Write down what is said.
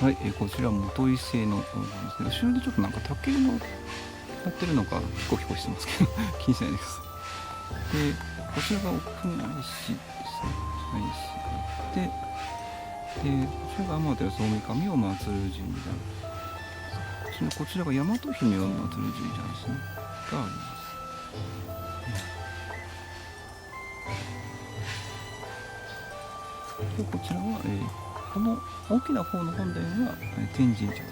はい、こちら元伊勢の方なんですけど、後ろでちょっとなんか竹のやってるのかヒコヒコしてますけど気にしないでください。で、こちらが奥に石ですね。石があって、で、こちらが天照大神を祀る神社。こちらが大和姫を祀る神社ですね。があります。で、こちらは、この大きな方の本殿は、天神社ですね。